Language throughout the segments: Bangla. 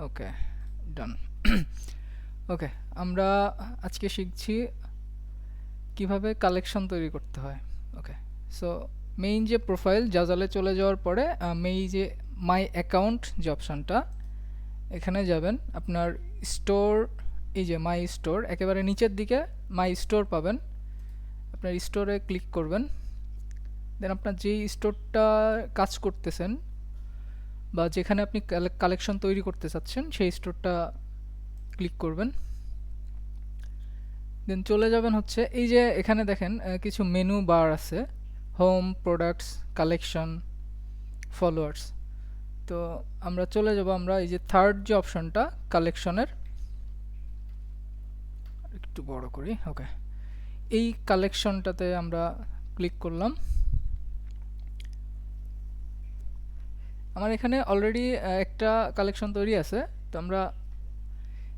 ওকে, ডান। ওকে, আমরা আজকে শিখছি কিভাবে কালেকশন তৈরি করতে হয়। ওকে, সো মেইন যে প্রোফাইল জাজালে চলে যাওয়ার পরে মেই যে মাই অ্যাকাউন্ট যে অপশানটা, এখানে যাবেন। আপনার স্টোর, এই যে মাই স্টোর একেবারে নিচের দিকে মাই স্টোর পাবেন। আপনার স্টোরে ক্লিক করবেন। দেন আপনার যেই স্টোরটা কাজ করতেছেন বা যেখানে আপনি কালেকশন তৈরি করতে চাচ্ছেন সেই স্টোরটা ক্লিক করবেন। দেন চলে যাবেন হচ্ছে এই যে এখানে দেখেন কিছু মেনু বার আছে, হোম, প্রোডাক্টস, কালেকশন, ফলোয়ার্স। তো আমরা চলে যাব, আমরা এই যে থার্ড যে অপশনটা কালেকশনের, একটু বড় করি। ওকে, এই কালেকশনটাতে আমরা ক্লিক করলাম। আমার এখানে অলরেডি একটা কালেকশন তৈরি আছে। তো আমরা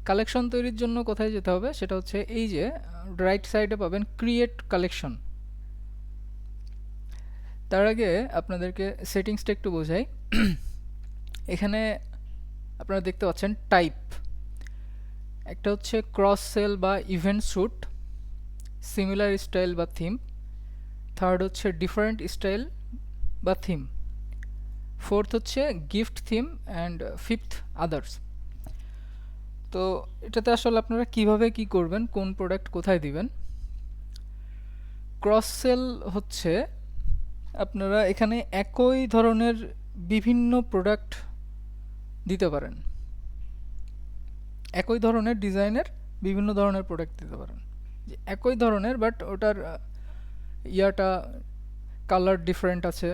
কালেকশন তৈরির জন্য কোথায় যেতে হবে সেটা হচ্ছে এই যে রাইট সাইডে পাবেন ক্রিয়েট কালেকশন। তার আগে আপনাদেরকে সেটিংসটা একটু বোঝাই। এখানে আপনারা দেখতে পাচ্ছেন টাইপ, একটা হচ্ছে ক্রস সেল বা ইভেন্ট শ্যুট, সিমিলার স্টাইল বা থিম, থার্ড হচ্ছে ডিফারেন্ট স্টাইল বা থিম, ফোর্থ হচ্ছে gift theme, and fifth others. তো এটাতে আসলে আপনারা কিভাবে কি করবেন, কোন প্রোডাক্ট কোথায় দিবেন। ক্রস সেল হচ্ছে আপনারা এখানে একই ধরনের বিভিন্ন প্রোডাক্ট দিতে পারেন, একই ধরনের ডিজাইনের বিভিন্ন ধরনের প্রোডাক্ট দিতে পারেন। যে একই ধরনের বাট ওটার ইয়াটা কালার ডিফারেন্ট আছে,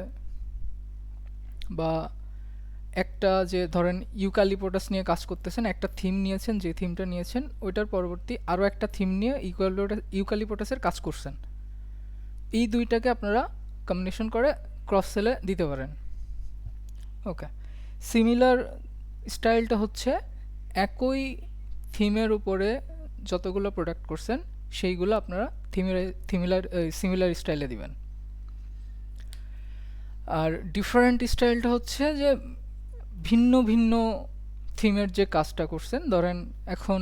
বা একটা যে ধরেন ইউক্যালিপটাস নিয়ে কাজ করতেছেন, একটা থিম নিয়েছেন, যে থিমটা নিয়েছেন ওইটার পরবর্তী আরও একটা থিম নিয়ে ইউক্যালিপটাসের কাজ করছেন। এই দুইটাকে আপনারা কম্বিনেশন করে ক্রস সেলে দিতে পারেন। ওকে, সিমিলার স্টাইলটা হচ্ছে একই থিমের উপরে যতগুলো প্রোডাক্ট করছেন সেইগুলো আপনারা সিমিলার স্টাইলে দিবেন। আর ডিফারেন্ট স্টাইলটা হচ্ছে যে ভিন্ন ভিন্ন থিমের যে কাজটা করছেন, ধরেন এখন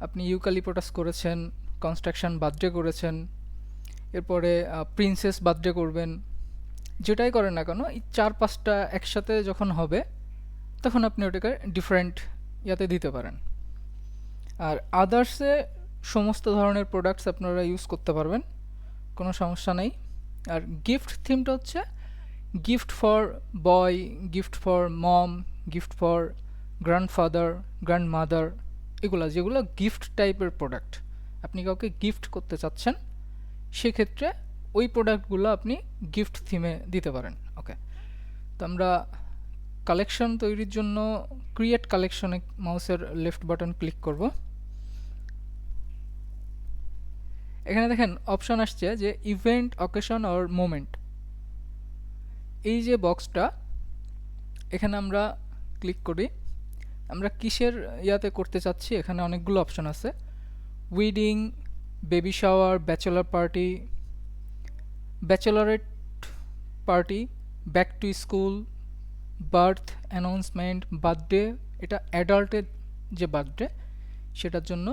আপনি ইউক্যালিপটাস করেছেন, কনস্ট্রাকশন বার্থডে করেছেন, এরপরে প্রিন্সেস বার্থডে করবেন, যেটাই করেন না কেন এই 4-5টা একসাথে যখন হবে তখন আপনি ওটাকে ডিফারেন্ট ইয়াতে দিতে পারেন। আর আদার্সে সমস্ত ধরনের প্রোডাক্টস আপনারা ইউজ করতে পারবেন, কোনো সমস্যা নেই। আর গিফট থিমটা হচ্ছে gift for boy, gift for mom, gift for grandfather, grandmother, এগুলা যেগুলো গিফট টাইপের প্রোডাক্ট, আপনি কাউকে গিফট করতে চাচ্ছেন সেক্ষেত্রে ওই প্রোডাক্টগুলো আপনি গিফট থিমে দিতে পারেন। ওকে, তো আমরা কালেকশন তৈরির জন্য ক্রিয়েট কালেকশনে মাউসের লেফট বাটন ক্লিক করব। এখানে দেখেন অপশন আসছে যে ইভেন্ট, অকেশন অর মোমেন্ট। এই যে বক্সটা এখানে আমরা ক্লিক করি, আমরা কিসের ইয়াতে করতে চাচ্ছি, এখানে অনেকগুলো অপশন আছে। Wedding, baby shower, bachelor party, bachelorette party, back to school, birth announcement, birthday, এটা অ্যাডাল্টের যে বার্থডে সেটার জন্য,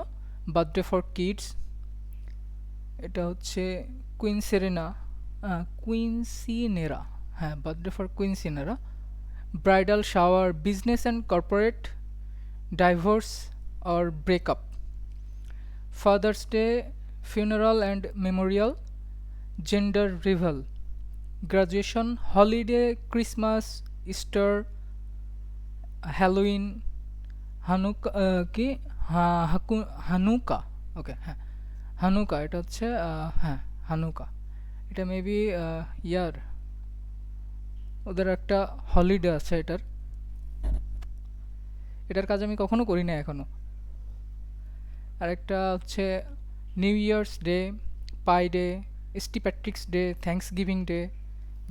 বার্থডে ফর কিডস, এটা হচ্ছে কুইনসেরেনা, কুইনসিনেরা, হ্যাঁ birthday for quinceanera, bridal shower, business and corporate, divorce or breakup, father's day, funeral and memorial, gender reveal, graduation, holiday, Christmas, Easter, Halloween, Hanukkah, কি হানুকা। ওকে, হ্যাঁ হানুকা, এটা হচ্ছে হ্যাঁ হানুকা, এটা মেবি ইয়ার ওদের একটা হলিডে আছে, এটার কাজ আমি কখনো করি না এখনো। আরেকটা হচ্ছে new year's day, pi day, ST Patrick's day, thanksgiving day,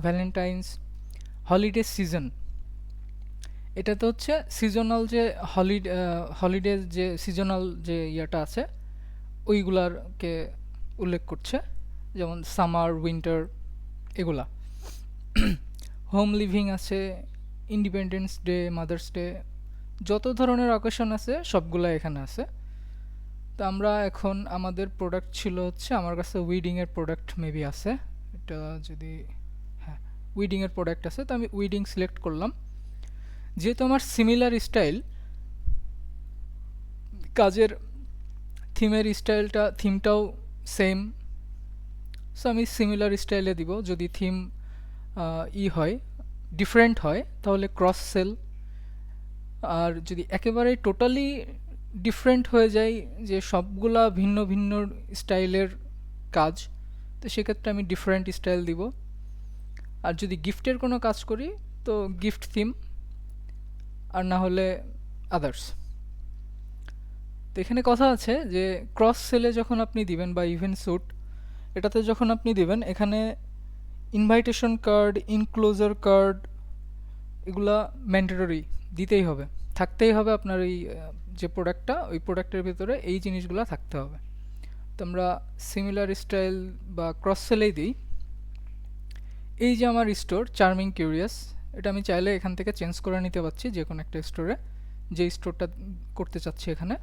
valentine's, holiday season, এটাতে হচ্ছে সিজনাল যে হলিডে যে সিজনাল যে ইয়াটা আছে ওইগুলারকে উল্লেখ করছে, যেমন সামার, উইন্টার, এগুলা। হোম লিভিং আছে, ইন্ডিপেন্ডেন্স ডে, মাদার্স ডে, যত ধরনের অকেশন আছে সবগুলা এখানে আছে। তো আমরা এখন আমাদের প্রোডাক্ট ছিল হচ্ছে, আমার কাছে উইডিং এর প্রোডাক্ট মেবি আছে, এটা যদি, হ্যাঁ উইডিং এর প্রোডাক্ট আছে, তো আমি উইডিং সিলেক্ট করলাম। যেহেতু আমার সিমিলার স্টাইল, কাজের থিমের স্টাইলটা, থিমটাও সেম, সো আমি সিমিলার স্টাইলে দিব। যদি থিম হয়, ডিফারেন্ট হয়, তাহলে ক্রস সেল। আর যদি একেবারে টোটালি ডিফারেন্ট হয়ে যায়, যে সবগুলা ভিন্ন ভিন্ন স্টাইলের কাজ, তো সেক্ষেত্রে আমি ডিফারেন্ট স্টাইল দিব। আর যদি গিফটের কোনো কাজ করি তো গিফট থিম, আর না হলে আদার্স। তো এখানে কথা আছে যে ক্রস সেলে যখন আপনি দিবেন বা ইভেন্ট স্যুট, এটাতে যখন আপনি দিবেন, এখানে ইনভাইটেশন কার্ড, ইনক্লোজার কার্ড, এগুলা ম্যান্ডেটরি দিতেই হবে, থাকতেই হবে আপনার এই যে প্রোডাক্টটা, ওই প্রোডাক্টের ভিতরে এই জিনিসগুলো থাকতে হবে। তো আমরা সিমিলার স্টাইল বা ক্রস সেলেই দিই। এই যে আমার স্টোর চার্মিং কিউরিয়াস, এটা আমি চাইলে এখান থেকে চেঞ্জ করে নিতে পারছি যে কোনো একটা স্টোরে, যে স্টোরটা করতে চাচ্ছি এখানে।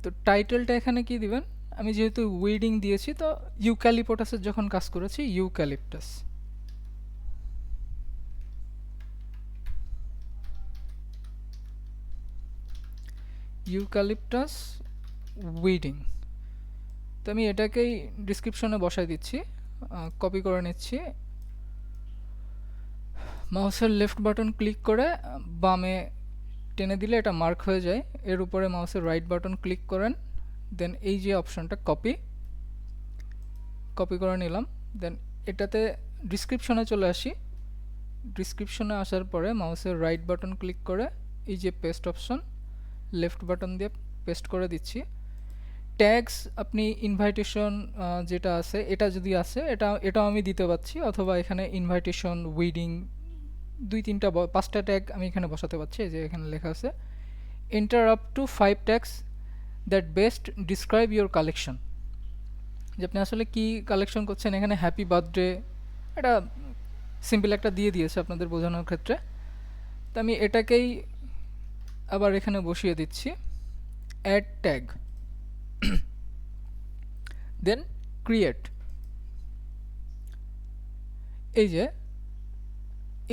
তো টাইটেলটা এখানে কি দিবেন, আমি যেহেতু উইডিং দিয়েছি, তো ইউক্যালিপটাসের যখন কাজ করেছি ইউক্যালিপটাস, ইউক্যালিপটাস উইডিং। তো আমি এটাকেই ডিসক্রিপশনে বসাই দিচ্ছি, কপি করে নিচ্ছি। মাউসের লেফট বাটন ক্লিক করে বামে টেনে দিলে এটা মার্ক হয়ে যায়। এর উপরে মাউসের রাইট বাটন ক্লিক করেন, দেন এই যে অপশনটা কপি করে নিলাম। দেন এটাতে ডিসক্রিপশনে চলে আসি। ডিসক্রিপশনে আসার পরে মাউসের রাইট বাটন ক্লিক করে এই যে পেস্ট অপশন, লেফট বাটন দিয়ে পেস্ট করে দিচ্ছি। ট্যাগস আপনি ইনভাইটেশন যেটা আছে, এটা যদি আছে এটাও আমি দিতে পারছি, অথবা এখানে ইনভাইটেশন, উইডিং, 5টা ট্যাগ আমি এখানে বসাতে পারছি। এই যে এখানে লেখা আছে enter up to 5 tags that best describe your collection, যে আপনি আসলে কি কালেকশন করছেন। এখানে হ্যাপি বার্থডে, এটা সিম্পল একটা দিয়ে দিয়েছে আপনাদের বোঝানোর ক্ষেত্রে। তো আমি এটাকেই আবার এখানে বসিয়ে দিচ্ছি, অ্যাড ট্যাগ, দেন ক্রিয়েট।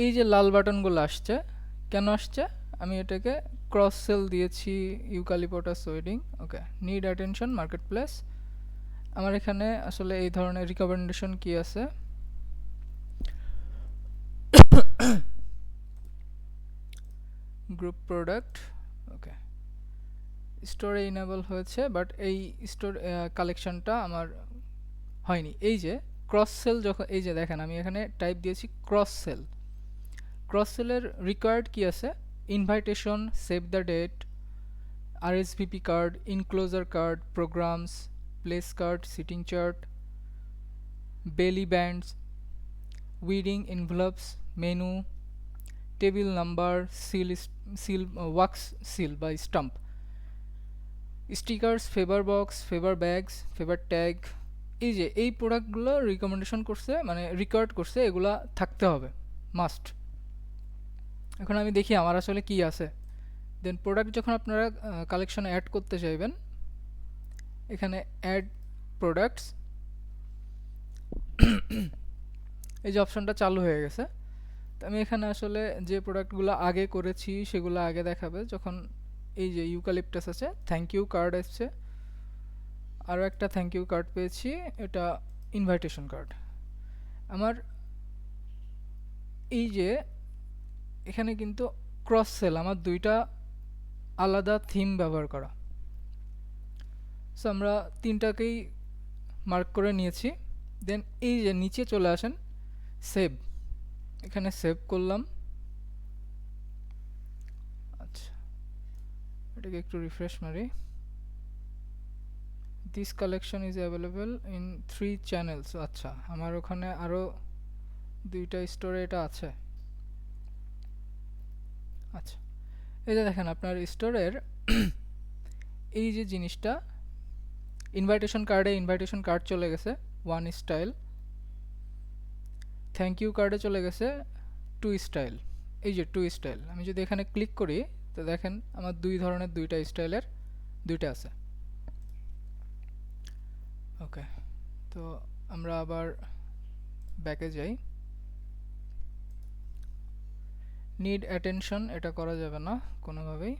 এই যে লাল বাটনগুলো আসছে, কেন আসছে, আমি এটাকে ক্রস সেল দিয়েছি ইউক্যালিপটাস ওয়েডিং, ওকে, নিড অ্যাটেনশন মার্কেট প্লেস। আমার এখানে আসলে এই ধরনের রিকমেন্ডেশন কি আছে, গ্রুপ প্রোডাক্ট, ওকে, স্টোরে ইনেবল হয়েছে, বাট এই স্টোর কালেকশনটা আমার হয়নি। এই যে ক্রস সেল, যখন এই যে দেখেন আমি এখানে টাইপ দিয়েছি ক্রস সেল, ক্রস সেলের রিকোয়ার্ড কি আছে, invitation, save the date, RSVP card, enclosure card, programs, place card, seating chart, belly bands, wedding envelopes, menu, table number, seal wax seal বা stamp, stickers, favour box, favour bags, favour tag. এই যে এই প্রোডাক্টগুলো রিকমেন্ডেশন করছে, মানে রিকোয়ার্ড করছে, এগুলা থাকতে হবে মাস্ট। এখন আমি দেখি আমার আসলে কি আছে। দেন প্রোডাক্ট যখন আপনারা কালেকশনে অ্যাড করতে চাইবেন, এখানে অ্যাড প্রোডাক্টস, এই যে অপশনটা চালু হয়ে গেছে। তো আমি এখানে আসলে যে প্রোডাক্টগুলো আগে করেছি সেগুলো আগে দেখাবে। যখন এই যে ইউক্যালিপটাস আছে, থ্যাংক ইউ কার্ড এসছে, আরও একটা থ্যাংক ইউ কার্ড পেয়েছি, এটা ইনভাইটেশন কার্ড। আমার এই যে এখানে কিন্তু ক্রস সেল, আমার দুইটা আলাদা থিম ব্যবহার করা, সো আমরা তিনটাকেই মার্ক করে নিয়েছি। দেন এই যে নিচে চলে আসেন, সেভ, এখানে সেভ করলাম। আচ্ছা, এটাকে একটু রিফ্রেশ মারি। This collection is available in 3 channels. আচ্ছা, আমার ওখানে আরও দুইটা স্টোরে এটা আছে। আচ্ছা, এই যে দেখেন আপনার স্টোরের এই যে জিনিসটা, ইনভাইটেশন কার্ডে ইনভাইটেশন কার্ড চলে গেছে 1 স্টাইল, থ্যাংক ইউ কার্ডে চলে গেছে 2 স্টাইল। এই যে 2 স্টাইল, আমি যদি এখানে ক্লিক করি তো দেখেন আমার দুই ধরনের দুইটা স্টাইলের দুইটা আছে। ওকে, তো আমরা আবার ব্যাকে যাই। নিড অ্যাটেনশন এটা করা যাবে না কোনোভাবেই।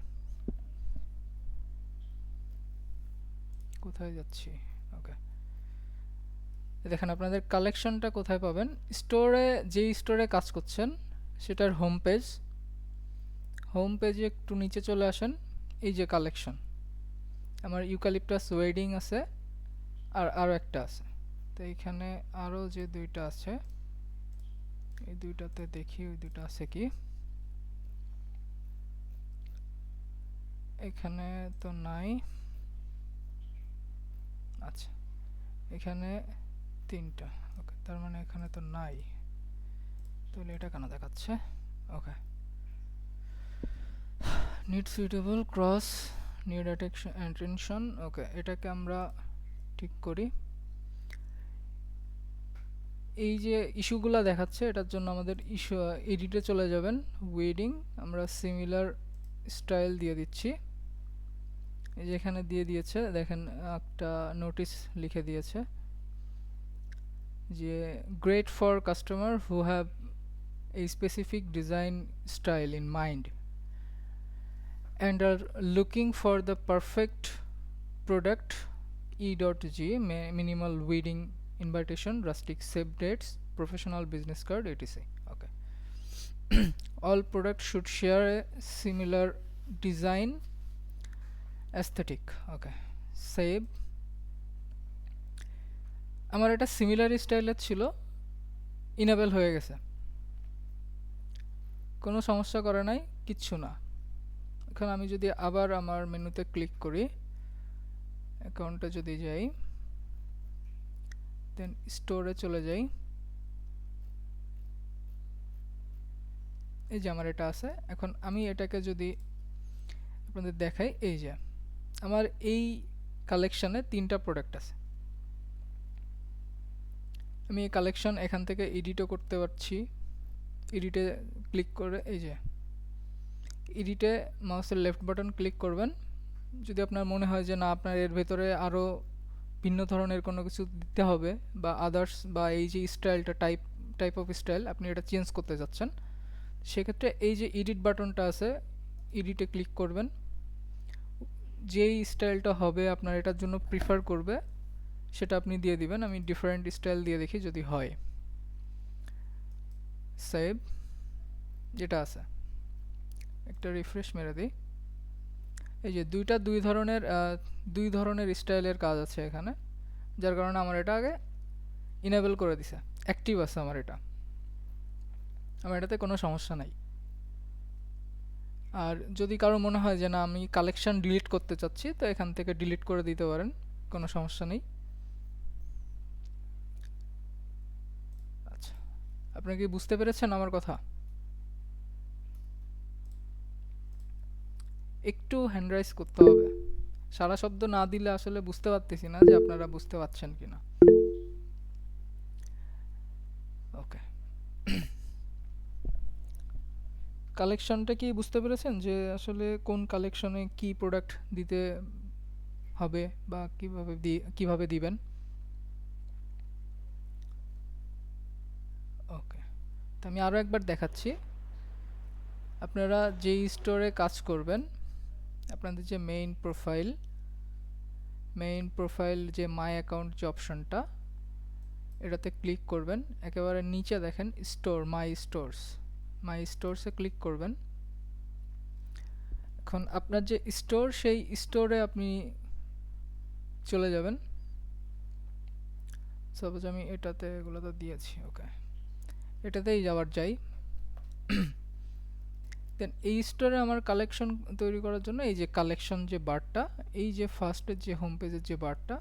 কোথায় যাচ্ছি? ওকে, দেখেন আপনাদের কালেকশনটা কোথায় পাবেন। স্টোরে, যেই স্টোরে কাজ করছেন সেটার হোম পেজে একটু নিচে চলে আসেন। এই যে কালেকশন, আমার ইউক্যালিপটাস ওয়েডিং আছে, আর আরও একটা আছে। তো এইখানে আরও যে দুইটা আছে, এই দুইটাতে দেখি ওই দুইটা আছে কি। এখানে তো নাই। আচ্ছা, এখানে তিনটা। ওকে, তার মানে এখানে তো নাই, তাহলে এটা কেন দেখাচ্ছে? Okay, need suitable cross need attention. Okay, এটাকে আমরা ঠিক করি। এই যে ইস্যুগুলো দেখাচ্ছে এটার জন্য আমাদের ইস্যু এডিটে চলে যাবেন, ওয়েডিং, আমরা সিমিলার স্টাইল দিয়ে দিচ্ছি। এই যে এখানে দিয়ে দিয়েছে, দেখেন একটা নোটিস লিখে দিয়েছে যে great for customer who have a specific design style in mind and are looking for the perfect product. E.G. Minimal wedding invitation, rustic save dates, professional business card, etc. Okay. All products should share a similar design aesthetic. Okay, save. আমার এটা সিমিলার স্টাইলের ছিল, ইনেবল হয়ে গেছে, কোনো সমস্যা করে নাই, কিচ্ছু না। এখন আমি যদি আবার আমার মেনুতে ক্লিক করি, অ্যাকাউন্টে যদি যাই, দেন স্টোরে চলে যাই, এই যে আমার এটা আছে। এখন আমি এটাকে যদি আপনাদের দেখাই, এই যে আমার এই কালেকশানে তিনটা প্রোডাক্ট আছে। আমি এই কালেকশন এখান থেকে এডিটও করতে পারছি। এডিটে ক্লিক করে, এই যে এডিটে মাউসের লেফট বাটন ক্লিক করবেন। যদি আপনার মনে হয় যে না, আপনার এর ভেতরে আরও ভিন্ন ধরনের কোনো কিছু দিতে হবে বা আদার্স, বা এই যে স্টাইলটা টাইপ অফ স্টাইল আপনি এটা চেঞ্জ করতে যাচ্ছেন, সেক্ষেত্রে এই যে এডিট বাটনটা আছে, এডিটে ক্লিক করবেন। যেই স্টাইলটা হবে আপনার এটার জন্য প্রিফার করবে সেটা আপনি দিয়ে দিবেন। আমি ডিফারেন্ট স্টাইল দিয়ে দেখি যদি হয়। সেভ যেটা আছে, একটা রিফ্রেশ মেরে দিই। এই যে দুই ধরনের স্টাইলের কাজ আছে এখানে, যার কারণে আমার এটা আগে ইনেবল করে দিছে, অ্যাক্টিভ আছে আমার এটা, আমার এটাতে কোনো সমস্যা নাই। আর যদি কারো মনে হয় যে না, আমি কালেকশন ডিলিট করতে চাচ্ছি, তো এখান থেকে ডিলিট করে দিতে পারেন, কোনো সমস্যা নেই। আচ্ছা, আপনি কি বুঝতে পেরেছেন আমার কথা? একটু হ্যান্ড রাইজ করতে হবে, সারা শব্দ না দিলে আসলে বুঝতে পারতেছি না যে আপনারা বুঝতে পারছেন কিনা। ওকে, কালেকশনটা কি বুঝতে পেরেছেন যে আসলে কোন কালেকশনে কি প্রোডাক্ট দিতে হবে বা কিভাবে দিবেন? ওকে, তো আমি আরও একবার দেখাচ্ছি। আপনারা যেই স্টোরে কাজ করবেন, আপনাদের যে মেইন প্রোফাইল যে মাই অ্যাকাউন্ট যে অপশনটা, এটাতে ক্লিক করবেন। একেবারে নিচে দেখেন স্টোর, মাই স্টোরসে ক্লিক করবেন। এখন আপনার যে স্টোর, সেই স্টোরে আপনি চলে যাবেন। সাপোজ আমি এটাতে, এগুলো তো দিয়েছি, ওকে, এটাতেই যাই। দেন এই স্টোরে আমার কালেকশন তৈরি করার জন্য এই যে কালেকশন যে বারটা, এই যে ফার্স্টের যে হোম পেজের যে বারটা,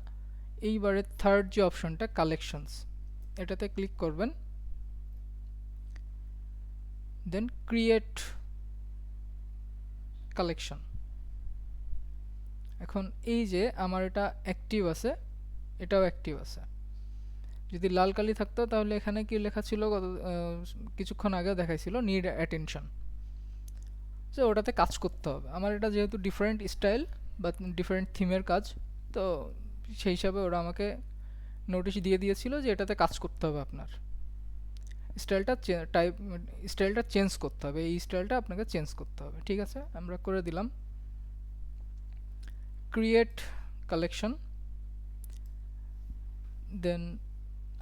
এইবারে থার্ড যে অপশনটা কালেকশনস, এটাতে ক্লিক করবেন। দেন ক্রিয়েট কালেকশন। এখন এই যে আমার এটা অ্যাক্টিভ আছে, এটাও অ্যাক্টিভ আছে। যদি লাল কালি থাকতো তাহলে এখানে কি লেখা ছিল, কিছুক্ষণ আগে দেখাইছিল নিড অ্যাটেনশন। যে ওটাতে কাজ করতে হবে। আমার এটা যেহেতু ডিফারেন্ট স্টাইল বা ডিফারেন্ট থিমের কাজ, তো সেই হিসাবে ওরা আমাকে নোটিশ দিয়ে দিয়েছিল যে এটাতে কাজ করতে হবে আপনার। স্টাইলটা টাইপ স্টাইলটা চেঞ্জ করতে হবে, এই স্টাইলটা আপনাকে চেঞ্জ করতে হবে। ঠিক আছে, আমরা করে দিলাম। Create collection. দেন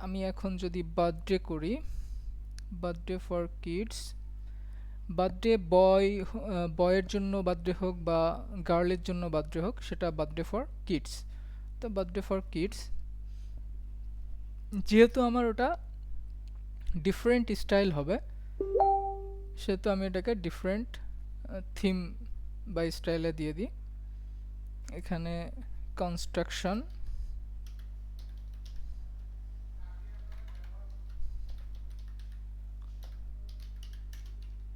আমি এখন যদি বার্থডে করি, বার্থডে ফর কিডস, বার্থডে বয়ের জন্য বার্থডে হোক বা গার্লের জন্য বার্থডে হোক, সেটা বার্থডে ফর কিডস। তো বার্থডে ফর কিডস, যেহেতু আমার ওটা ডিফারেন্ট স্টাইল হবে, সেহেতু আমি এটাকে ডিফারেন্ট থিম বা স্টাইলে দিয়ে দিই। এখানে কনস্ট্রাকশন,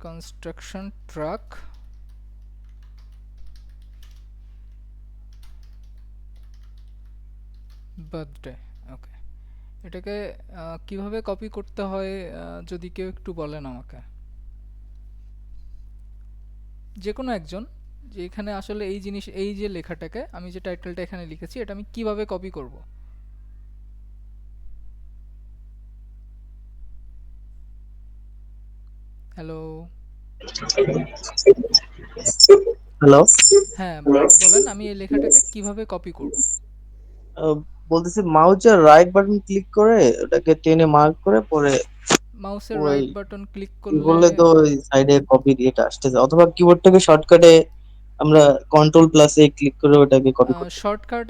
কনস্ট্রাকশন ট্রাক, বার্থডে। ওকে, এটাকে কিভাবে কপি করতে হয় যদি কেউ একটু বলেন আমাকে, যে কোনো একজন, যে এখানে আসলে এই জিনিস, এই যে লেখাটাকে আমি যে টাইটেলটা এখানে লিখেছি, এটা আমি কিভাবে কপি করব? হ্যালো। হ্যালো। হ্যাঁ, বলেন আমি এই লেখাটাকে কিভাবে কপি করব? বলতেছি মাউসের রাইট বাটন ক্লিক করে ওটাকে টেনে মার্ক করে পরে মাউসের ওই রাইট বাটন ক্লিক ই করলে করলে তো ওই সাইডে কপি দিয়েটা আসতেছে, অথবা কিবোর্ড থেকে শর্টকাটে আমরা কন্ট্রোল প্লাস এ ক্লিক করে ওটাকে কপি করতে পারি। শর্টকাট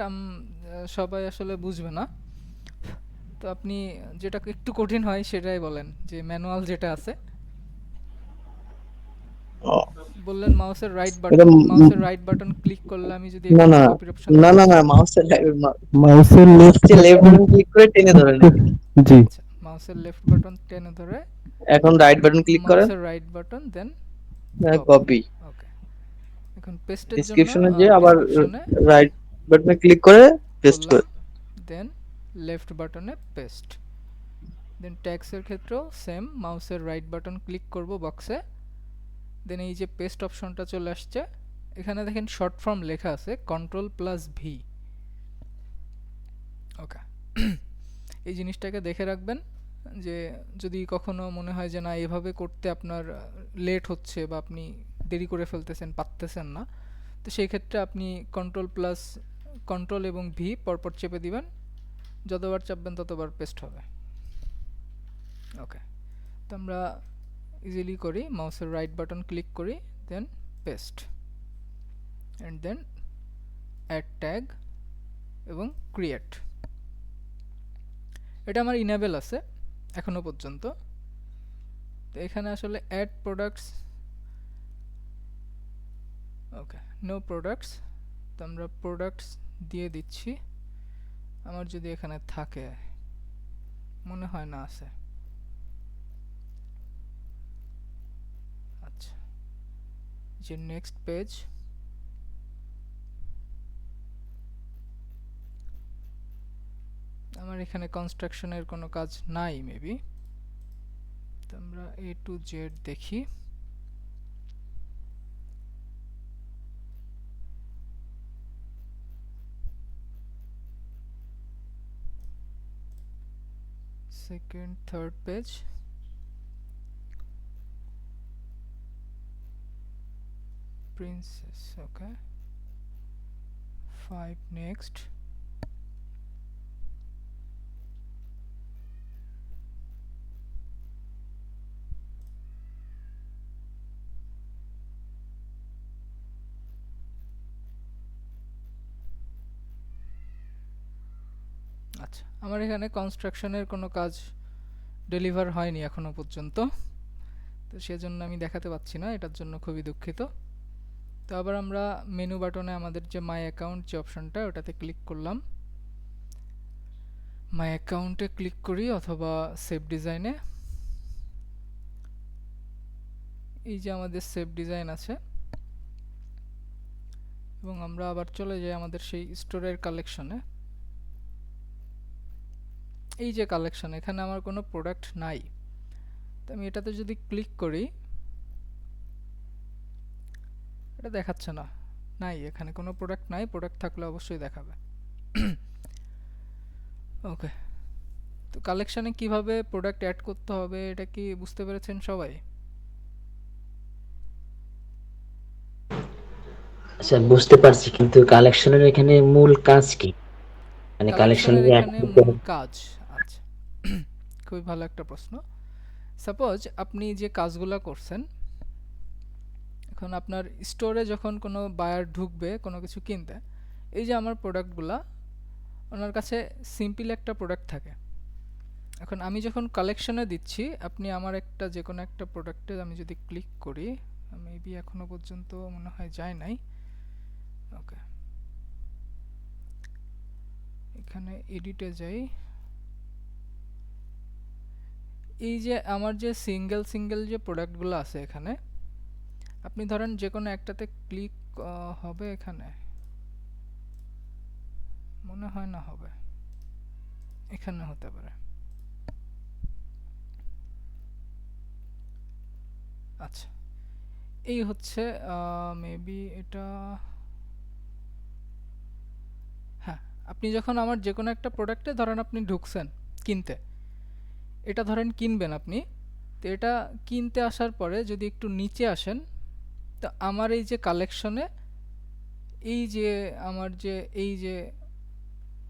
সবাই আসলে বুঝবে না, তো আপনি যেটা একটু কঠিন হয় সেটাই বলেন, যে ম্যানুয়াল যেটা আছে। ও, বললেন মাউসের রাইট এটা বাটন, মাউসের রাইট বাটন ক্লিক করলে আমি যদি না এখানে না কপির অপশনে না না ক্লিক না করি। মাউসের মাউসের লেফট হচ্ছে লেফট বাটন ক্লিক করে টেনে ধরে নাকি। জি আচ্ছা, মাউসের লেফট বাটন টেনে ধরে এখন রাইট বাটন ক্লিক করেন, মাউসের রাইট বাটন দেন কপি। কপি। ওকে, এখন পেস্টের জন্য ডেসক্রিপশনে যে আবার ডেসক্রিপশনে রাইট বাটনে ক্লিক করে পেস্ট করলাম, করে। দেন লেফট বাটনে পেস্ট। দেন ট্যাক্সের ক্ষেত্রেও সেম, মাউসের রাইট বাটন ক্লিক করব বক্সে, দেন এই যে পেস্ট অপশনটা চলে আসছে, এখানে দেখেন শর্ট ফর্ম লেখা আছে কন্ট্রোল প্লাস ভি। ওকে, এই জিনিসটাকে দেখে রাখবেন, যে যদি কখনো মনে হয় যে না এভাবে করতে আপনার লেট হচ্ছে বা আপনি দেরি করে ফেলতেছেন, পারতেছেন না, তো সেই ক্ষেত্রে আপনি কন্ট্রোল এবং ভি পরপর চেপে দিবেন, যতবার চাপবেন ততবার পেস্ট হবে। ওকে, তো আমরা ইজিলি করি, মাউসের রাইট বাটন ক্লিক করি, then paste, and then add tag এবং ক্রিয়েট। এটা আমার ইনেবল আছে এখনো পর্যন্ত। তো এখানে আসলে add products, okay, no products, তো আমরা প্রোডাক্টস দিয়ে দিচ্ছি। আমার যদি এখানে থাকে, মনে হয় না আছে। আচ্ছা, যে নেক্সট পেজ, আমার এখানে কনস্ট্রাকশনের কোনো কাজ নাই মেবি, তো আমরা এ টু জেড দেখি। সেকেন্ড, থার্ড পেজ, প্রিন্সেস, ওকে, 5 নেক্সট। আচ্ছা, আমার এখানে কনস্ট্রাকশনের কোনো কাজ ডেলিভার হয়নি এখনো পর্যন্ত, তো সেজন্য আমি দেখাতে পাচ্ছি না, এটার জন্য খুবই দুঃখিত। তো আবার আমরা মেনু বাটনে আমাদের যে মাই অ্যাকাউন্ট যে অপশনটা, ওটাতে ক্লিক করলাম, মাই অ্যাকাউন্টে ক্লিক করি অথবা সেভ ডিজাইনে। এই যে আমাদের সেভ ডিজাইন আছে, এবং আমরা আবার চলে যাই আমাদের সেই স্টোরের কালেকশনে। এই যে কালেকশন, এখানে আমার কোনো প্রোডাক্ট নাই, তো আমি এটাতে যদি ক্লিক করি, এটা দেখাচ্ছে না, নাই এখানে কোনো প্রোডাক্ট নাই, প্রোডাক্ট থাকলে অবশ্যই দেখাবে। ওকে, তো কালেকশানে কিভাবে প্রোডাক্ট অ্যাড করতে হবে এটা কি বুঝতে পেরেছেন সবাই? আচ্ছা, বুঝতে পারছি, কিন্তু কালেকশনের এখানে মূল কাজ কি? মানে কালেকশনের কালেকশনের এখানে মূল কাজ, আচ্ছা, খুবই ভালো একটা প্রশ্ন। সাপোজ আপনি যে কাজগুলো করছেন, এখন আপনার স্টোরে যখন কোনো বায়ার ঢুকবে কোনো কিছু কিনতে, এই যে আমার প্রোডাক্টগুলা, ওনার কাছে সিম্পল একটা প্রোডাক্ট থাকে। এখন আমি যখন কালেকশনে দিচ্ছি, আপনি আমার একটা যে কোনো একটা প্রোডাক্টে আমি যদি ক্লিক করি, মেবি এখনো পর্যন্ত মনে হয় যায় নাই। ওকে, এখানে এডিটে যাই। এই যে আমার যে সিঙ্গেল সিঙ্গেল যে প্রোডাক্টগুলো আছে এখানে, আপনি ধরেন যে কোনো একটাতে ক্লিক হবে, এখানে মনে হয় না হবে, এখানে হতে পারে। আচ্ছা, এই হচ্ছে মেবি এটা, হ্যাঁ, আপনি যখন আমার যে কোনো একটা প্রোডাক্টে ধরেন আপনি ঢুকছেন কিনতে, এটা ধরেন কিনবেন আপনি, তো এটা কিনতে আসার পরে যদি একটু নিচে আসেন, তো আমার এই যে কালেকশনে এই যে আমার যে এই যে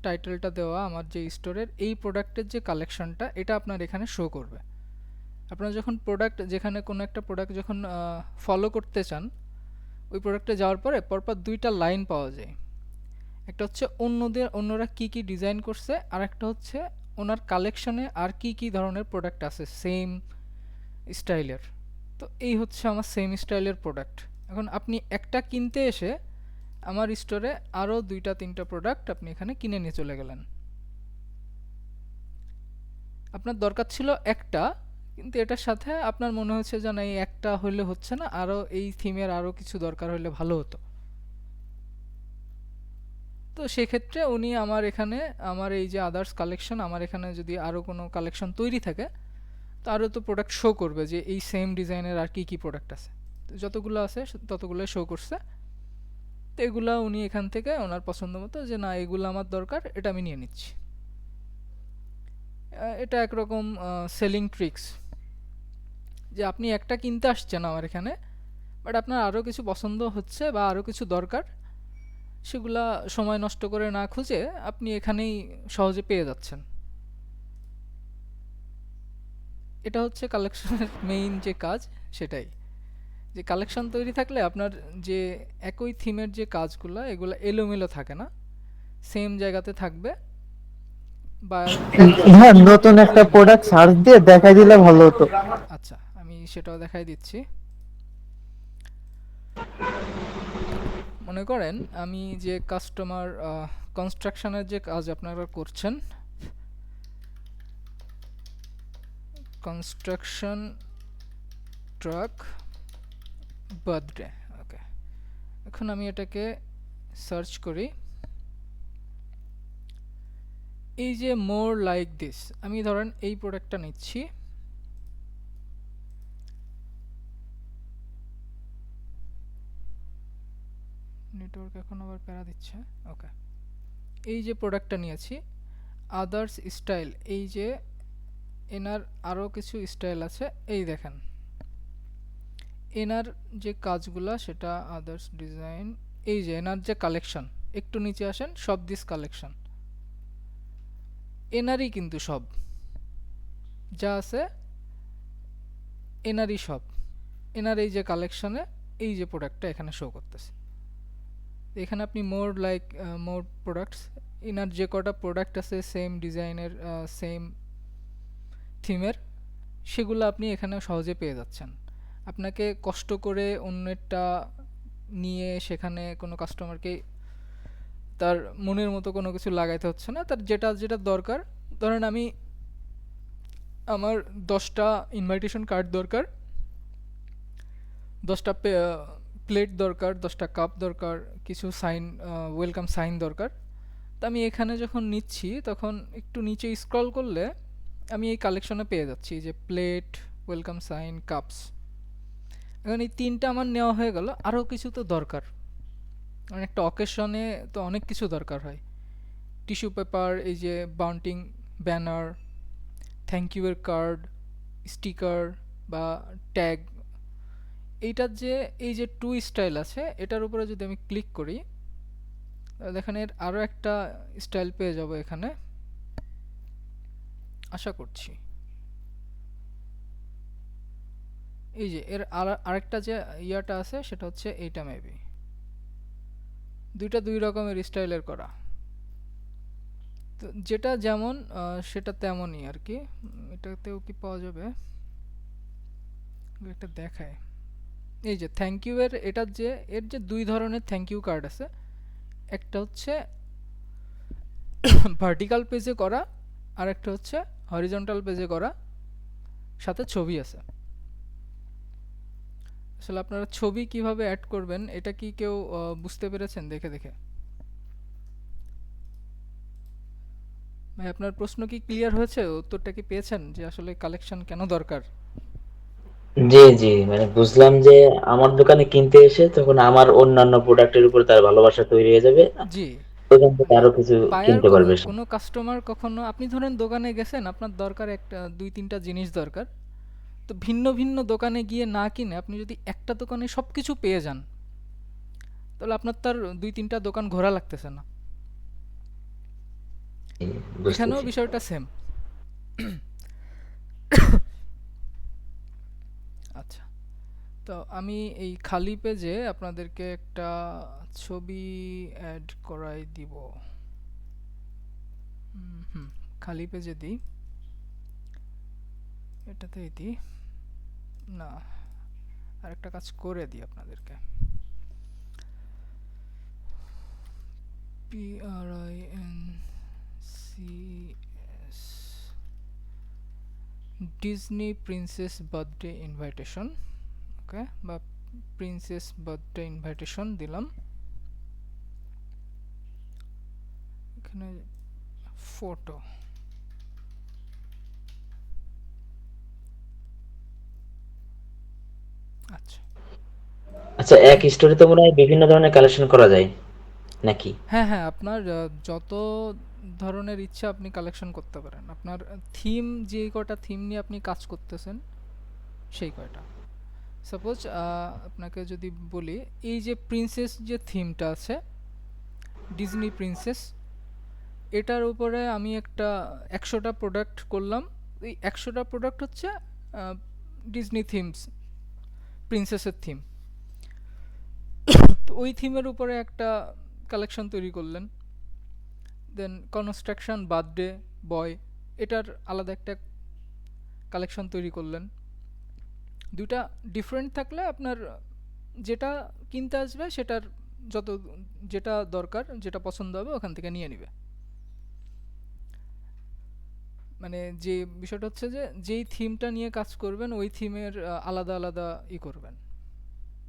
টাইটেলটা দেওয়া আমার যে স্টোরের এই প্রোডাক্টের যে কালেকশনটা, এটা আপনার এখানে শো করবে। আপনারা যখন প্রোডাক্ট, যেখানে কোনো একটা প্রোডাক্ট যখন ফলো করতে চান, ওই প্রোডাক্টে যাওয়ার পরে পরপর দুইটা লাইন পাওয়া যায়। একটা হচ্ছে অন্যরা কি কি ডিজাইন করছে, আর একটা হচ্ছে ওনার কালেকশনে আর কি কি ধরনের প্রোডাক্ট আছে সেম স্টাইলের। তো এই হচ্ছে আমার সেম স্টাইলের প্রোডাক্ট। এখন আপনি একটা কিনতে এসে আমার স্টোরে আরও 2-3টা প্রোডাক্ট আপনি এখানে কিনে নিয়ে চলে গেলেন। আপনার দরকার ছিল একটা, কিন্তু এটার সাথে আপনার মনে হচ্ছে যে না, এই একটা হইলে হচ্ছে না, আরও এই থিমের আরও কিছু দরকার হলে ভালো হতো। তো সেক্ষেত্রে উনি আমার এখানে, আমার এই যে আদার্স কালেকশন, আমার এখানে যদি আরও কোনো কালেকশন তৈরি থাকে, তো আরও তো প্রোডাক্ট শো করবে যে এই সেম ডিজাইনের আর কি কি প্রোডাক্ট আছে। তো যতগুলো আছে ততগুলো শো করছে। তো এগুলা উনি এখান থেকে ওনার পছন্দ মতো, যে না এগুলো আমার দরকার, এটা আমি নিয়ে নিচ্ছি। এটা একরকম সেলিং ট্রিক্স, যে আপনি একটা কিনতে আসছেন আমার এখানে, বাট আপনার আরও কিছু পছন্দ হচ্ছে বা আরও কিছু দরকার, সেগুলা সময় নষ্ট করে না খুঁজে আপনি এখানেই সহজে পেয়ে যাচ্ছেন। এটা হচ্ছে কালেকশনের মেইন যে কাজ, সেটাই, যে কালেকশন তৈরি থাকলে আপনার যে একই থিমের যে কাজগুলো, এগুলো এলোমেলো থাকে না, সেম জায়গাতে থাকবে। বা হ্যাঁ, নতুন একটা প্রোডাক্ট সার্চ দিয়ে দেখাই দিলে ভালো হতো। আচ্ছা, আমি সেটাও দেখাই দিচ্ছি। মনে করেন আমি যে কাস্টমার কনস্ট্রাকশনের যে কাজ আপনারা করছেন, কনস্ট্রাকশন ট্রাক বার্থডে। ওকে, এখন আমি এটাকে সার্চ করি। এই যে মোর লাইক দিস, আমি ধরেন এই প্রোডাক্টটা নিচ্ছি। নেটওয়ার্ক এখন আবার প্যারা দিচ্ছে। ওকে, এই যে প্রোডাক্টটা নিয়েছি, আদার্স স্টাইল, এই যে এনার আরও কিছু স্টাইল আছে, এই দেখেন এনার যে কাজগুলা, সেটা আদার্স ডিজাইন, এই যে এনার যে কালেকশন, একটু নিচে আসেন, সব দিস কালেকশন এনারই, কিন্তু সব যা আছে এনারই সব। এনার এই যে কালেকশনে এই যে প্রোডাক্টটা এখানে শো করতেছে, এখানে আপনি মোর লাইক মোর প্রোডাক্টস, এনার যে কটা প্রোডাক্ট আছে সেম ডিজাইনের সেম থিমের, সেগুলো আপনি এখানে সহজে পেয়ে যাচ্ছেন। আপনাকে কষ্ট করে অন্যেরটা নিয়ে সেখানে কোনো কাস্টমারকে তার মনের মতো কোনো কিছু লাগাইতে হচ্ছে না, তার যেটা যেটা দরকার। ধরেন আমি আমার 10টা ইনভাইটেশন কার্ড দরকার, 10টা প্লেট দরকার, 10টা কাপ দরকার, কিছু সাইন, ওয়েলকাম সাইন দরকার। তো আমি এখানে যখন নিচ্ছি, তখন একটু নিচে স্ক্রল করলে আমি এই কালেকশনে পেয়ে যাচ্ছি যে প্লেট, ওয়েলকাম সাইন, কাপস। এখন এই 3টা আমার নেওয়া হয়ে গেল, আরও কিছু তো দরকার, মানে একটা অকেশনে তো অনেক কিছু দরকার হয়। টিস্যু পেপার, এই যে বাউন্টিং ব্যানার, থ্যাংক ইউ এর কার্ড, স্টিকার বা ট্যাগ। এইটার যে এই যে টু স্টাইল আছে, এটার উপরে যদি আমি ক্লিক করি, দেখেন এর আরও একটা স্টাইল পেয়ে যাব এখানে, আশা করছি। এই যে এর আরেকটা যে ইয়াটা আছে সেটা হচ্ছে এইটা, মেবি দুইটা দুই রকমের স্টাইলের করা। তো যেটা যেমন সেটা তেমনই আর কি। এটাতেও কি পাওয়া যাবে, একটা দেখায়। এই যে থ্যাংক ইউ এর এটার যে এর যে দুই ধরনের থ্যাংক ইউ কার্ড আছে, একটা হচ্ছে ভার্টিক্যাল পেজে করা, আর একটা হচ্ছে হরিজন্টাল পেজে করা, সাথে ছবি আছে। আসলে আপনারা ছবি কিভাবে অ্যাড করবেন এটা কি কেউ বুঝতে পেরেছেন দেখে দেখে? ভাই আপনার প্রশ্ন কি ক্লিয়ার হয়েছে? উত্তরটা কি পেয়েছেন যে আসলে কালেকশন কেন দরকার? জি জি, মানে বুঝলাম যে আমার দোকানে কিনতে এসে তখন আমার অন্যান্য প্রোডাক্টের উপর তার ভালোবাসা তৈরি হয়ে যাবে, জি, ওখান থেকে মানে আরো কিছু বায়ার কিনতে কোনো পারবে সে। কোনো কাস্টমার কখনো, আপনি ধরেন দোকানে গেছেন, আপনার দরকার একটা দুই তিনটা জিনিস দরকার, তো ভিন্ন ভিন্ন দোকানে গিয়ে না কিনে আপনি যদি একটা দোকানে সব কিছু পেয়ে যান, তাহলে আপনার তার দুই তিনটা দোকান ঘোরা লাগতেছে না। এখানেও বুঝতেছি। বিষয়টা সেম। আচ্ছা, তো আমি এই খালি পেজে আপনাদেরকে একটা ছবি অ্যাড করাই দিব। হুম, খালি পেজে দিই, এটাতেই দিই না, আরেকটা কাজ করে দিই আপনাদেরকে। PRINCS Disney princess birthday invitation, okay, বা প্রিন্সেস বার্থডে ইনভাইটেশন দিলাম। এখানে ফটো, আচ্ছা। আচ্ছা, এক স্টোরে তো মনে হয় বিভিন্ন ধরনের কালেকশন করা যায় নাকি? হ্যাঁ হ্যাঁ, আপনার যত ধরনের ইচ্ছা আপনি কালেকশন করতে পারেন। আপনার থিম, যে কয়টা থিম নিয়ে আপনি কাজ করতেছেন সেই কয়টা। সাপোজ আপনাকে যদি বলি, এই যে প্রিন্সেস যে থিমটা আছে, ডিজনি প্রিন্সেস, এটার উপরে আমি একটা 100টা প্রোডাক্ট করলাম। এই 100টা প্রোডাক্ট হচ্ছে ডিজনি থিমস, প্রিন্সেসের থিম। তো ওই থিমের উপরে একটা কালেকশন তৈরি করলেন। দেন কনস্ট্রাকশন বার্থডে বয়, এটার আলাদা একটা কালেকশন তৈরি করলেন। দুইটা ডিফারেন্ট থাকলে আপনার যেটা কিনতে আসবে সেটার যত, যেটা দরকার, যেটা পছন্দ হবে ওখান থেকে নিয়ে নিবে। মানে যে বিষয়টা হচ্ছে যে যেই থিমটা নিয়ে কাজ করবেন ওই থিমের আলাদা আলাদা করবেন।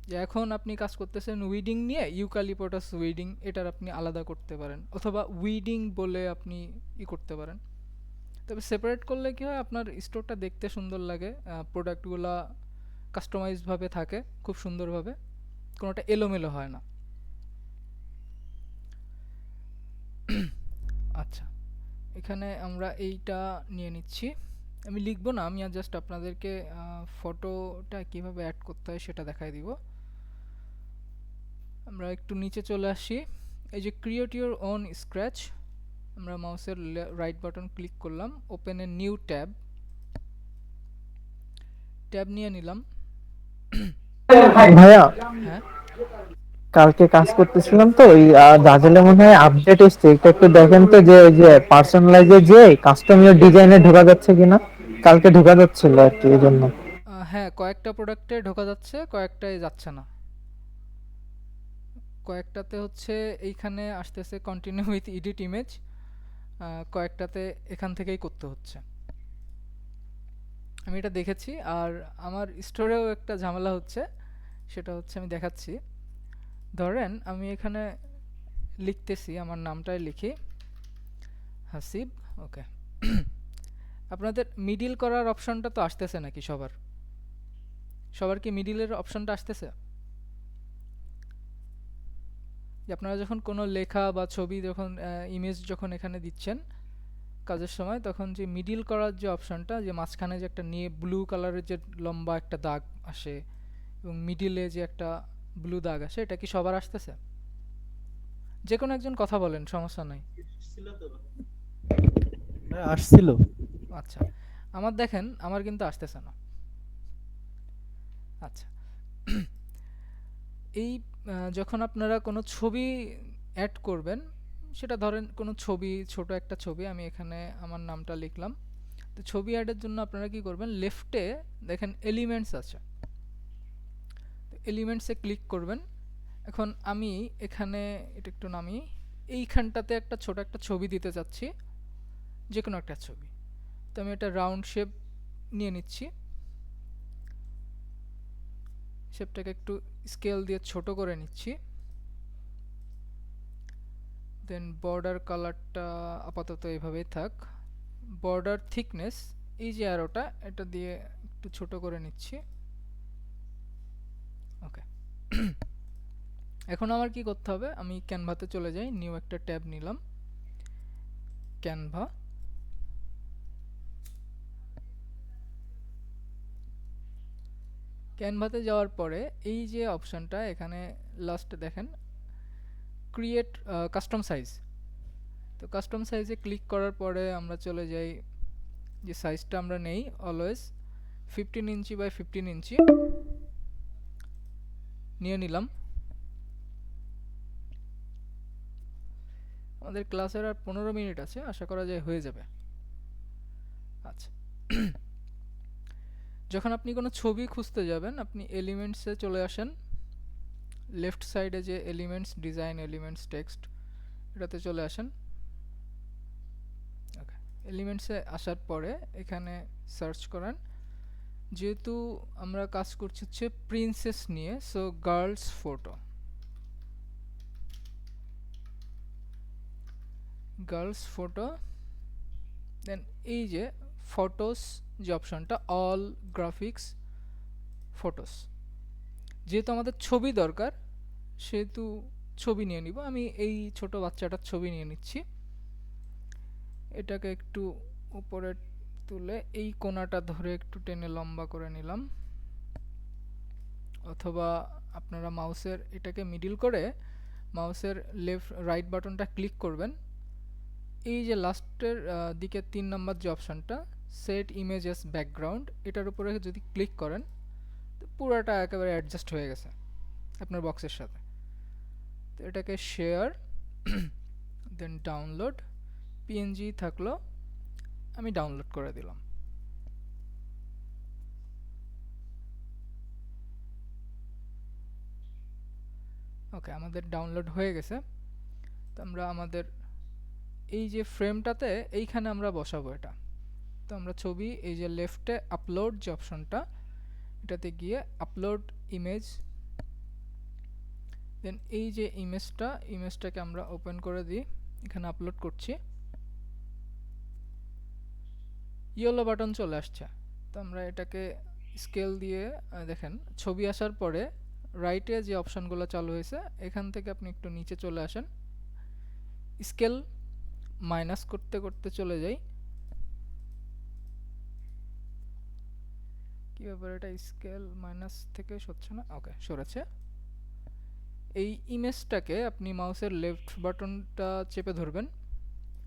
যে এখন আপনি কাজ করতেছেন উইডিং নিয়ে, ইউক্যালিপটাস উইডিং, এটার আপনি আলাদা করতে পারেন, অথবা উইডিং বলে আপনি করতে পারেন। তবে সেপারেট করলে কি হয়, আপনার স্টোরটা দেখতে সুন্দর লাগে, প্রোডাক্টগুলা কাস্টমাইজভাবে থাকে খুব সুন্দরভাবে, কোনোটা এলোমেলো হয় না। আচ্ছা, এখানে আমরা এইটা নিয়ে নিচ্ছি। আমি লিখবো না, আমি জাস্ট আপনাদেরকে ফটোটা কিভাবে অ্যাড করতে হয় সেটা দেখাই দিব। আমরা একটু নিচে চলে আসি, এই যে ক্রিয়েট ইউর ওন স্ক্র্যাচ, আমরা মাউসের রাইট বাটন ক্লিক করলাম, open a new tab, tab নিয়ে নিলাম। ভাইয়া, হ্যাঁ, কালকে কাজ করতেছিলাম তো ওই দাজেলে মনে হয় আপডেট এসছে, এটা একটু দেখেন তো যে ওই যে পার্সোনালাইজে যে কাস্টমার ডিজাইনে ঢোকা যাচ্ছে কিনা। কালকে ঢোকা যাচ্ছিল আর কি, এই জন্য। হ্যাঁ, কয়েকটা প্রোডাক্টে ঢোকা যাচ্ছে, কয়েকটায় যাচ্ছে না। কয়েকটাতে হচ্ছে এইখানে আসতেছে কন্টিনিউ উইথ এডিট ইমেজ, কয়েকটাতে এখান থেকেই করতে হচ্ছে। আমি এটা দেখেছি। আর আমার স্টোরেও একটা ঝামেলা হচ্ছে, সেটা হচ্ছে আমি দেখাচ্ছি। ধরেন আমি এখানে লিখতেছি, আমার নামটাই লিখি হাসিব, ওকে। আপনাদের মিডিল করার অপশনটা তো আসতেছে নাকি সবার? সবার কি মিডিলের অপশনটা আসতেছে? যে আপনারা যখন কোনো লেখা বা ছবি যখন ইমেজ যখন এখানে দিচ্ছেন কাজের সময়, তখন যে মিডিল করার যে অপশনটা, যে মাঝখানে যে একটা নিয়ে ব্লু কালারের যে লম্বা একটা দাগ আসে এবং মিডিলে যে একটা ব্লু দাগ আসে, এটা কি সবার আসতেছে? যে কোনো একজন কথা বলেন, সমস্যা নাই। হ্যাঁ আসছিল। আচ্ছা, আমার দেখেন আমার কিন্তু আসতেছে না। আচ্ছা, এই যখন আপনারা কোনো ছবি অ্যাড করবেন, সেটা ধরেন কোনো ছবি, ছোট একটা ছবি, আমি এখানে আমার নামটা লিখলাম। তো ছবি অ্যাডের জন্য আপনারা কি করবেন, লেফটে দেখেন এলিমেন্টস আছে, এলিমেন্টসে ক্লিক করবেন। এখন আমি এখানে এটা একটু নামিয়ে এইখানটাতে একটা ছোট একটা ছবি দিতে চাচ্ছি, যে কোনো একটা ছবি। তো আমি এটা রাউন্ড শেপ নিয়ে নিচ্ছি, শেপটাকে একটু স্কেল দিয়ে ছোট করে নিচ্ছি। দেন বর্ডার কালারটা আপাতত এইভাবেই থাক। বর্ডার থিকনেস, এই যে অ্যারোটা, এটা দিয়ে একটু ছোট করে নিচ্ছি। ওকে, এখন আমার কি করতে হবে, আমি ক্যানভাতে চলে যাই, নিউ একটা ট্যাব নিলাম, ক্যানভা। ক্যানভাতে যাওয়ার পরে এই যে অপশনটা এখানে লাস্টে দেখেন ক্রিয়েট কাস্টম সাইজ। তো কাস্টম সাইজে ক্লিক করার পরে আমরা চলে যাই, যে সাইজটা আমরা নেই অলওয়েজ 15 ইঞ্চি বাই 15 ইঞ্চি নিয়ে নিলাম। আমাদের ক্লাসের আর 15 মিনিট আছে, আশা করা যায় হয়ে যাবে। আচ্ছা, যখন আপনি কোনো ছবি খুঁজতে যাবেন, আপনি এলিমেন্টসে চলে আসেন, লেফট সাইডে যে এলিমেন্টস, ডিজাইন এলিমেন্টস, টেক্সট, এটাতে চলে আসেন। ওকে, এলিমেন্টসে আসার পরে এখানে সার্চ করেন। যেহেতু আমরা কাজ করছি হচ্ছে প্রিন্সেস নিয়ে, so girls photo, girls photo. Then এই যে ফটোস যে অপশনটা, অল গ্রাফিক্স ফটোস, যেহেতু আমাদের ছবি দরকার সেহেতু ছবি নিয়ে নিব। আমি এই ছোট বাচ্চাটার ছবি নিয়ে নিচ্ছি। এটাকে একটু উপরে তুলে এই কোণাটা ধরে একটু টেনে লম্বা করে নিলাম, অথবা আপনারা মাউসের এটাকে মিডিল করে মাউসের লেফট রাইট বাটনটা ক্লিক করবেন। এই যে লাস্টের দিকে 3 নম্বর যে অপশনটা, সেট ইমেজ এস ব্যাকগ্রাউন্ড, এটার উপরে যদি ক্লিক করেন তো পুরাটা একেবারে অ্যাডজাস্ট হয়ে গেছে আপনার বক্সের সাথে। তো এটাকে শেয়ার, দেন ডাউনলোড, পিএনজি থাকলো, আমি ডাউনলোড করে দিলাম। ওকে, আমাদের ডাউনলোড হয়ে গেছে। তো আমরা আমাদের এই যে ফ্রেমটাতে এইখানে আমরা বসাবো এটা। তো আমরা ছবি, এই যে লেফটে আপলোড যে অপশনটা, এটাতে গিয়ে আপলোড ইমেজ, দেন এই যে ইমেজটাকে আমরা ওপেন করে দিই, এখানে আপলোড করছি। ইয়েলো বাটন চলে আসছে। তো আমরা এটাকে স্কেল দিয়ে দেখেন ছবি আসার পরে রাইটে যে অপশনগুলো চালু হয়েছে, এখান থেকে আপনি একটু নিচে চলে আসেন, স্কেল মাইনাস করতে করতে চলে যাই। কি ব্যাপার, এটা স্কেল মাইনাস থেকে সরছে না? ওকে, সরেছে। এই ইমেজটাকে আপনি মাউসের লেফট বাটনটা চেপে ধরবেন,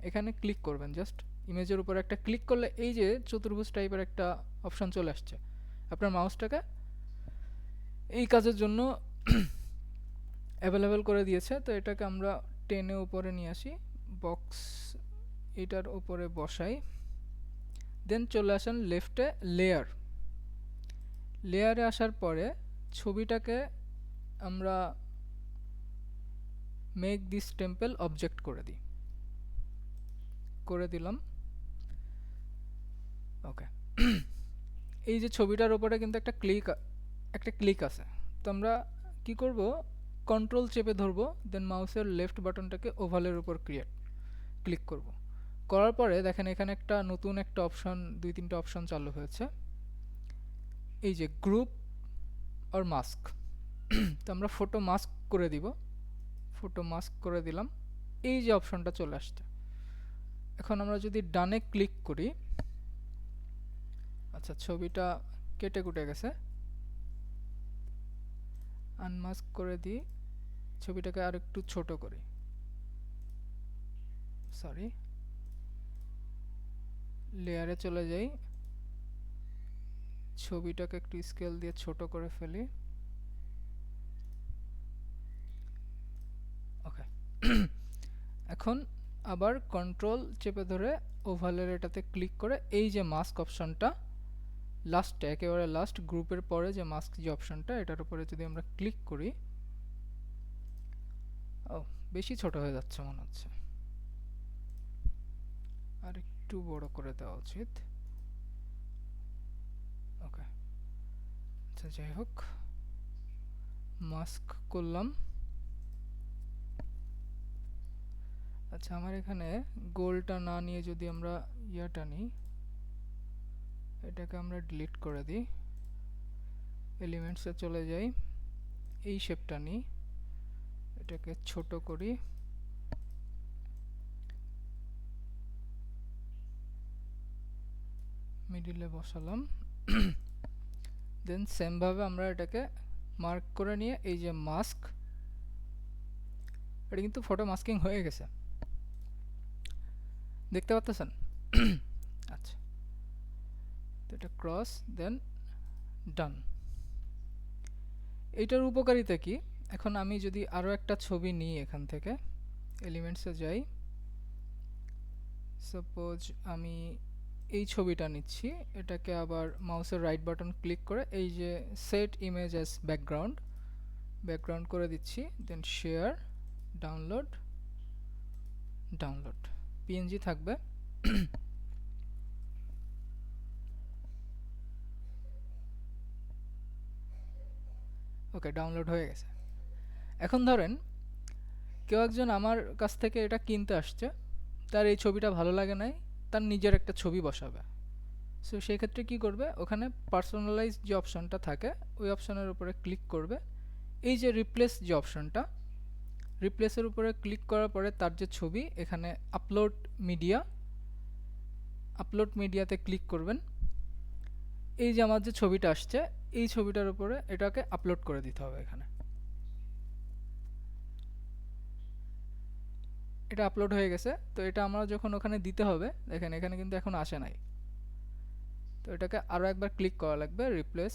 এখানে ক্লিক করবেন, জাস্ট ইমেজের উপর একটা ক্লিক করলে এই যে চতুর্ভুজ টাইপের একটা অপশন চলে আসছে। আপনার মাউসটাকে এই কাজের জন্য অ্যাভেলেবেল করে দিয়েছে। তো এটাকে আমরা টেনে উপরে নিয়ে আসি, বক্স এটার উপরে বসাই, দেন চলে আসেন লেফটে লেয়ার। লেয়ারে আসার পরে ছবিটাকে আমরা মেক দিস টেম্পল অবজেক্ট করে দিলাম। ওকে, এই যে ছবিটার উপরে কিন্তু একটা ক্লিক আছে। তো আমরা কি করব, কন্ট্রোল চেপে ধরবো, দেন মাউসের লেফট বাটনটাকে ওভালের উপর ক্লিক করব। করার পরে দেখেন এখানে একটা নতুন একটা অপশন, 2-3টা অপশন চালু হয়েছে। এই যে গ্রুপ অর মাস্ক। তো আমরা ফটো মাস্ক করে দিব, ফটো মাস্ক করে দিলাম, এই যে অপশনটা চলে আসছে। এখন আমরা যদি ডানে ক্লিক করি, আচ্ছা ছবিটা কেটে কুটে গেছে, আনমাস্ক করে দিই, ছবিটাকে আর একটু ছোট করি, সরি লেয়ারে চলে যাই, ছবিটাকে একটু স্কেল দিয়ে ছোট করে ফেলি, ওকে। এখন আবার কন্ট্রোল চেপে ধরে ওভালের এটাতে ক্লিক করে এই যে মাস্ক অপশনটা লাস্টে, একেবারে লাস্ট গ্রুপের পরে যে মাস্ক যে অপশনটা, এটার উপরে যদি আমরা ক্লিক করি, ও বেশি ছোট হয়ে যাচ্ছে মনে হচ্ছে, আর একটু বড় করে দেওয়া উচিত, ওকে। আচ্ছা যাই হোক, মাস্ক করলাম। আচ্ছা আমার এখানে গোলটা না নিয়ে যদি আমরা ইয়াটা নিই, এটাকে আমরা ডিলিট করে দিই, এলিমেন্টসে চলে যাই, এই শেপটা নিই, এটাকে ছোট করি, মিডিলে বসালাম, দেন সেম ভাবে আমরা এটাকে মার্ক করে নিয়ে এই যে মাস্ক, এটা কিন্তু ফটো মাস্কিং হয়ে গেছে, দেখতে পাচ্ছেন? আচ্ছা, তো এটা ক্রস দেন ডান। এইটার উপকারিতা কি, এখন আমি যদি আরও একটা ছবি নিই, এখান থেকে এলিমেন্টসে যাই, সাপোজ আমি এই ছবিটা নিচ্ছি, এটাকে আবার মাউসের রাইট বাটন ক্লিক করে এই যে set image as background, background করে দিচ্ছি, দেন শেয়ার, ডাউনলোড, ডাউনলোড, পিএনজি থাকবে। ওকে, ডাউনলোড হয়ে গেছে। এখন ধরেন কেউ একজন আমার কাছ থেকে এটা কিনতে আসছে, তার এই ছবিটা ভালো লাগে নাই, তার নিজের একটা ছবি বসাবে, সো সেই ক্ষেত্রে কী করবে, ওখানে পার্সোনালাইজ যে অপশনটা থাকে ওই অপশনের উপরে ক্লিক করবে, এই যে রিপ্লেস যে অপশনটা, রিপ্লেসের উপরে ক্লিক করার পরে তার যে ছবি, এখানে আপলোড মিডিয়া, আপলোড মিডিয়াতে ক্লিক করবেন, এই যে আমার যে ছবিটা আসছে এই ছবিটার উপরে এটাকে আপলোড করে দিতে হবে। এখানে এটা আপলোড হয়ে গেছে, তো এটা আমরা যখন ওখানে দিতে হবে, দেখেন এখানে কিন্তু এখন আসে নাই, তো এটাকে আরও একবার ক্লিক করা লাগবে, রিপ্লেস,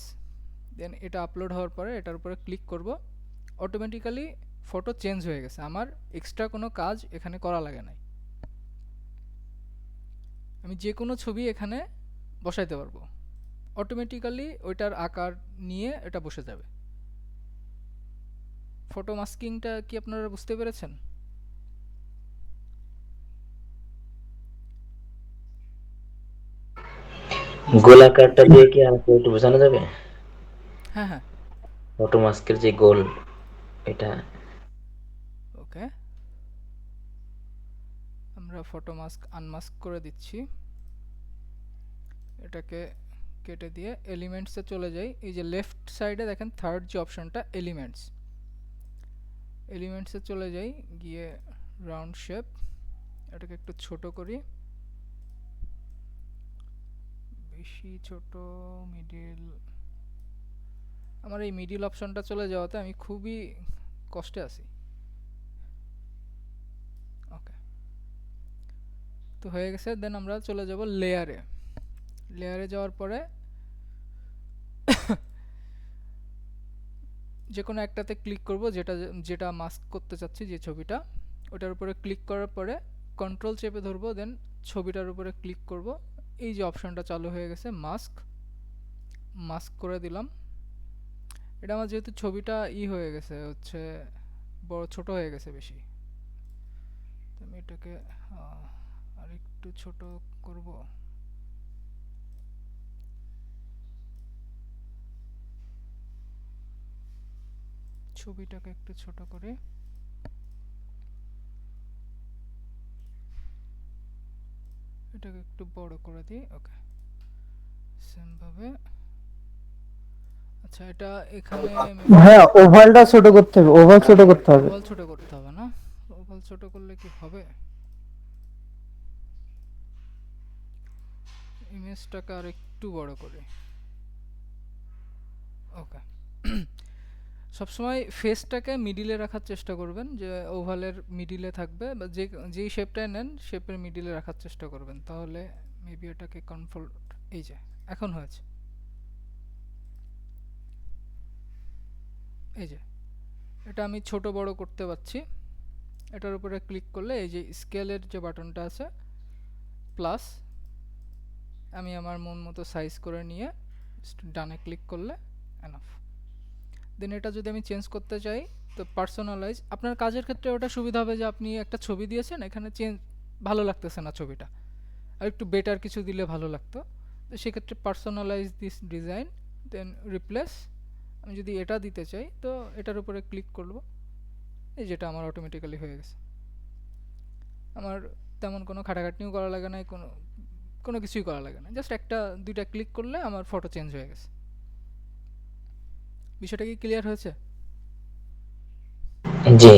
দেন এটা আপলোড হওয়ার পরে এটার উপরে ক্লিক করব, অটোমেটিক্যালি ফটো চেঞ্জ হয়ে গেছে, আমার এক্সট্রা কোনো কাজ এখানে করা লাগে নাই, আমি যে কোনো ছবি এখানে বসাইতে পারবো, অটোমেটিক্যালি ওইটার আকার নিয়ে এটা বসে যাবে। ফটো মাস্কিংটা কি আপনারা বুঝতে পেরেছেন? গোলাকারটা দিয়ে কি আমাকে একটু বোঝানো যাবে? হ্যাঁ হ্যাঁ, ফটো মাস্কের যে গোল, এটা ওকে, আমরা ফটো মাস্ক আনমাস্ক করে দিচ্ছি, এটাকে কেটে দিয়ে এলিমেন্টসে চলে যাই, এই যে লেফট সাইডে দেখেন থার্ড যে অপশনটা এলিমেন্টস, এলিমেন্টসে চলে যাই, গিয়ে রাউন্ড শেপ, এটাকে একটু ছোট করি, বেশি ছোট, মিডিল, আমার এই মিডিল অপশনটা চলে যাওয়াতে আমি খুবই কষ্টে আছি। ওকে, তো হয়ে গেছে, দেন আমরা চলে যাব লেয়ারে, লেয়ারে যাওয়ার পরে যে কোনো একটাতে ক্লিক করব, যেটা যেটা মাস্ক করতে চাচ্ছি যে ছবিটা, ওটার উপরে ক্লিক করার পরে কন্ট্রোল চেপে ধরবো, দেন ছবিটার উপরে ক্লিক করব, এই যে অপশনটা চালু হয়ে গেছে মাস্ক, মাস্ক করে দিলাম। এটা আমার যেহেতু ছবিটা হয়ে গেছে হচ্ছে বড় ছোট হয়ে গেছে বেশি, তো আমি এটাকে আর একটু ছোট করব, ছবিটাকে একটু ছোট করে, এটাকে একটু বড় করে দিই, ওকে, সেম ভাবে আচ্ছা, এটা এখানে ভাইয়া ওভালটা ছোট করতে হবে, ওভাল ছোট করতে হবে। ওভাল ছোট করতে হবে না? ওভাল ছোট করলে কি হবে? ইমেজটাকে আর একটু বড় করে। ওকে। সবসময় ফেসটাকে মিডিলে রাখার চেষ্টা করবেন, যে ওভালের মিডিলে থাকবে, বা যেই শেপটাই নেন শেপের মিডিলে রাখার চেষ্টা করবেন, তাহলে মেবি এটাকে কন্ট্রোল, এই যে এখন হয়েছে, এই যে এটা আমি ছোট বড় করতে পারছি। এটার উপরে ক্লিক করলে এই যে স্কেলের যে বাটনটা আছে প্লাস, আমি আমার মন মতো সাইজ করে নিয়ে ডানে ক্লিক করলে এনাফ। দেন এটা যদি আমি চেঞ্জ করতে চাই, তো পার্সোনালাইজ, আপনার কাজের ক্ষেত্রে ওটা সুবিধা হবে যে আপনি একটা ছবি দিয়েছেন, এখানে চেঞ্জ ভালো লাগতেছে না ছবিটা, আর একটু বেটার কিছু দিলে ভালো লাগতো, তো সেক্ষেত্রে personalize this design, then replace. আমি যদি এটা দিতে চাই তো এটার উপরে ক্লিক করব, এই যেটা আমার অটোমেটিক্যালি হয়ে গেছে। আমার তেমন কোনো খাটাখাটনিও করা লাগে না, কোনো কোনো কিছুই করা লাগে না, জাস্ট একটা দুইটা ক্লিক করলে আমার ফটো চেঞ্জ হয়ে গেছে। বিষয়টা কি ক্লিয়ার হয়েছে? জি